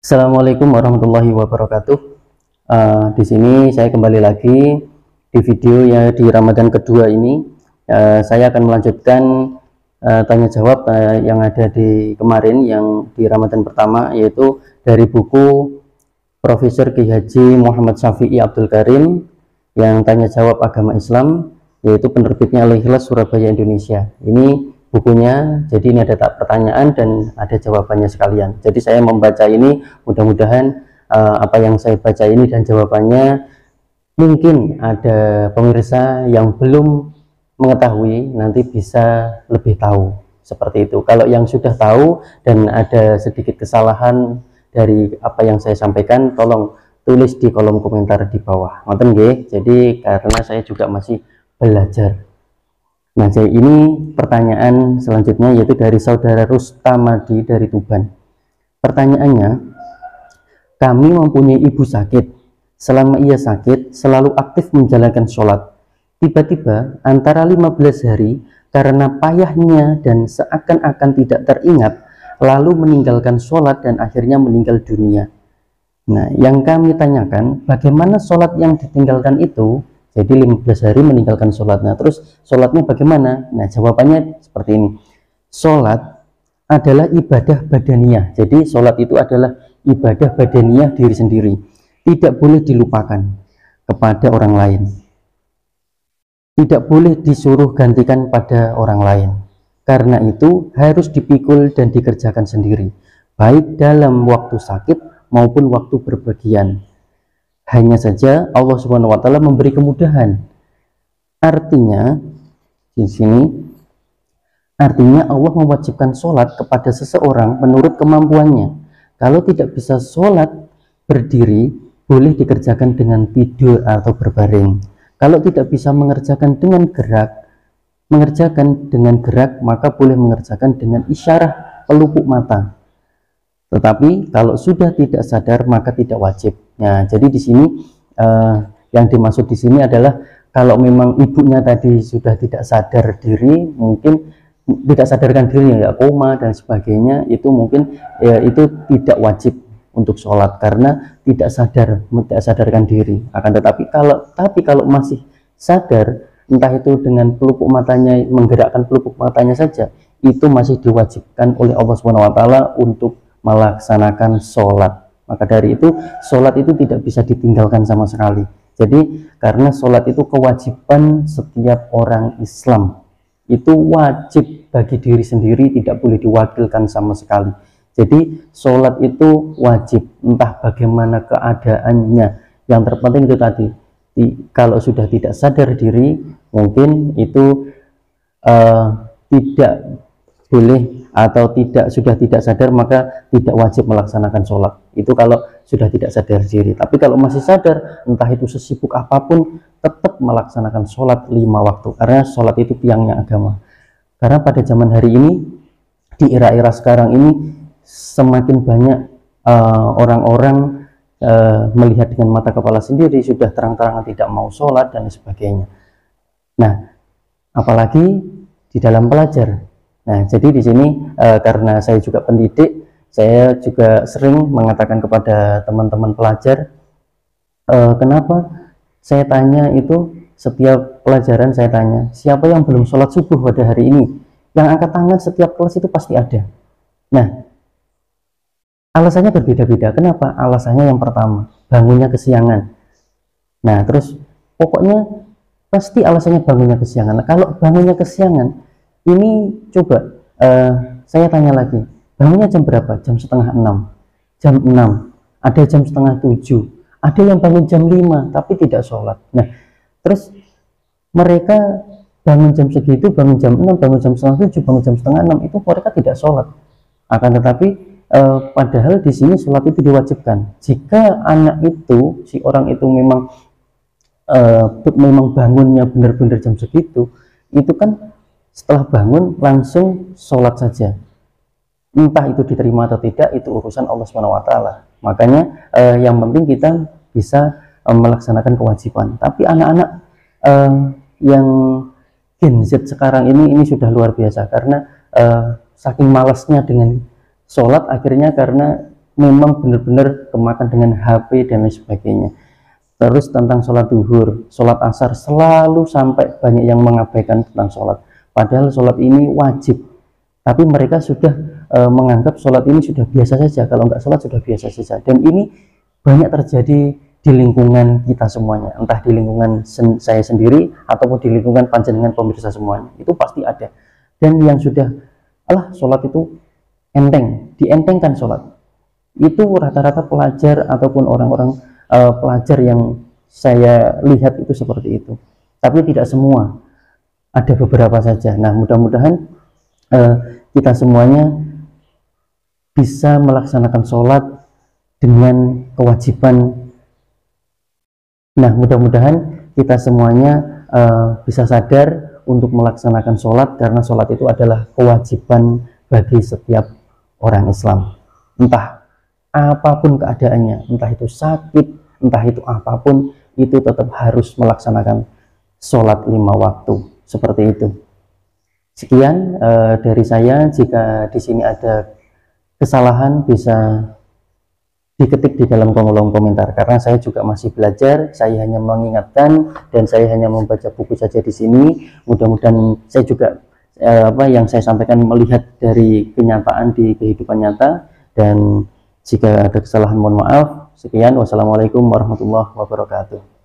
Assalamualaikum warahmatullahi wabarakatuh. Di sini saya kembali lagi di video ya di Ramadan kedua ini. Saya akan melanjutkan tanya jawab yang ada di kemarin, yang di Ramadan pertama, yaitu dari buku Profesor Kiai Haji Muhammad Syafi'i Abdul Karim yang tanya jawab agama Islam, yaitu penerbitnya Al-Ikhlas Surabaya Indonesia. Ini bukunya, jadi ini ada pertanyaan dan ada jawabannya sekalian. Jadi saya membaca ini, mudah-mudahan apa yang saya baca ini dan jawabannya, mungkin ada pemirsa yang belum mengetahui nanti bisa lebih tahu, seperti itu. Kalau yang sudah tahu dan ada sedikit kesalahan dari apa yang saya sampaikan, tolong tulis di kolom komentar di bawah. Ngoten nggih. Jadi karena saya juga masih belajar. Nah, jadi ini pertanyaan selanjutnya, yaitu dari saudara Rustamadi dari Tuban. Pertanyaannya, kami mempunyai ibu sakit. Selama ia sakit, selalu aktif menjalankan sholat. Tiba-tiba, antara 15 hari, karena payahnya dan seakan-akan tidak teringat, lalu meninggalkan sholat dan akhirnya meninggal dunia. Nah, yang kami tanyakan, bagaimana sholat yang ditinggalkan itu? Jadi 15 hari meninggalkan sholat. Nah, terus sholatnya bagaimana? Nah, jawabannya seperti ini. Sholat adalah ibadah badaniyah. Jadi sholat itu adalah ibadah badaniyah diri sendiri. Tidak boleh dilupakan kepada orang lain. Tidak boleh disuruh gantikan pada orang lain. Karena itu harus dipikul dan dikerjakan sendiri. Baik dalam waktu sakit maupun waktu berpergian. Hanya saja Allah Subhanahu wa taala memberi kemudahan. Artinya di sini Allah mewajibkan sholat kepada seseorang menurut kemampuannya. Kalau tidak bisa sholat berdiri, boleh dikerjakan dengan tidur atau berbaring. Kalau tidak bisa mengerjakan dengan gerak, maka boleh mengerjakan dengan isyarah pelupuk mata. Tetapi kalau sudah tidak sadar maka tidak wajib. Nah, jadi di sini yang dimaksud di sini adalah kalau memang ibunya tadi sudah tidak sadar diri, mungkin tidak sadarkan diri, ya koma dan sebagainya, itu mungkin ya, itu tidak wajib untuk sholat karena tidak sadarkan diri. Akan tetapi kalau masih sadar, entah itu dengan pelupuk matanya, menggerakkan pelupuk matanya saja, itu masih diwajibkan oleh Allah Subhanahu wa taala untuk melaksanakan sholat. Maka dari itu sholat itu tidak bisa ditinggalkan sama sekali. Jadi karena sholat itu kewajiban setiap orang Islam, itu wajib bagi diri sendiri, tidak boleh diwakilkan sama sekali. Jadi sholat itu wajib, entah bagaimana keadaannya. Yang terpenting itu tadi, kalau sudah tidak sadar diri, mungkin itu tidak boleh, atau sudah tidak sadar maka tidak wajib melaksanakan sholat. Itu kalau sudah tidak sadar diri. Tapi kalau masih sadar, entah itu sesibuk apapun, tetap melaksanakan sholat 5 waktu, karena sholat itu tiangnya agama. Karena pada zaman hari ini, di era-era sekarang ini, semakin banyak orang-orang melihat dengan mata kepala sendiri, sudah terang-terangan tidak mau sholat dan sebagainya. Nah, apalagi di dalam pelajar. Nah, jadi di sini karena saya juga pendidik, saya juga sering mengatakan kepada teman-teman pelajar, kenapa saya tanya itu, setiap pelajaran saya tanya, siapa yang belum sholat subuh pada hari ini? Yang angkat tangan setiap kelas itu pasti ada. Nah, alasannya berbeda-beda. Kenapa? Alasannya yang pertama, bangunnya kesiangan. Nah, terus pokoknya pasti alasannya bangunnya kesiangan. Nah, kalau bangunnya kesiangan, ini coba saya tanya lagi, bangunnya jam berapa? Jam setengah 6, jam 6, ada jam setengah 7, ada yang bangun jam 5 tapi tidak sholat. Nah, terus mereka bangun jam segitu, bangun jam 6, bangun jam setengah 7, bangun jam setengah 6, itu mereka tidak sholat. Akan tetapi padahal di sini sholat itu diwajibkan. Jika anak itu, si orang itu memang bangunnya benar-benar jam segitu, itu kan setelah bangun langsung sholat saja. Entah itu diterima atau tidak, itu urusan Allah Subhanahu wa taala. Makanya yang penting kita bisa melaksanakan kewajiban. Tapi anak-anak yang Gen Z sekarang ini sudah luar biasa, karena saking malasnya dengan sholat, akhirnya karena memang benar-benar kemakan dengan HP dan lain sebagainya. Terus tentang sholat duhur, sholat asar, selalu sampai banyak yang mengabaikan tentang sholat. Padahal sholat ini wajib, tapi mereka sudah menganggap sholat ini sudah biasa saja. Kalau nggak sholat sudah biasa saja. Dan ini banyak terjadi di lingkungan kita semuanya, entah di lingkungan saya sendiri ataupun di lingkungan panjenengan pemirsa semuanya. Itu pasti ada. Dan yang sudah, alah sholat itu enteng, dientengkan sholat. Itu rata-rata pelajar ataupun orang-orang pelajar yang saya lihat itu seperti itu, tapi tidak semua, ada beberapa saja. Nah, mudah-mudahan kita semuanya bisa melaksanakan sholat dengan kewajiban. Nah, mudah-mudahan kita semuanya bisa sadar untuk melaksanakan sholat, karena sholat itu adalah kewajiban bagi setiap orang Islam, entah apapun keadaannya, entah itu sakit, entah itu apapun, itu tetap harus melaksanakan sholat 5 waktu, seperti itu. Sekian dari saya. Jika di sini ada kesalahan bisa diketik di dalam kolom komentar, karena saya juga masih belajar. Saya hanya mengingatkan dan saya hanya membaca buku saja di sini. Mudah-mudahan saya juga apa yang saya sampaikan melihat dari kenyataan di kehidupan nyata, dan jika ada kesalahan mohon maaf. Sekian, wassalamualaikum warahmatullahi wabarakatuh.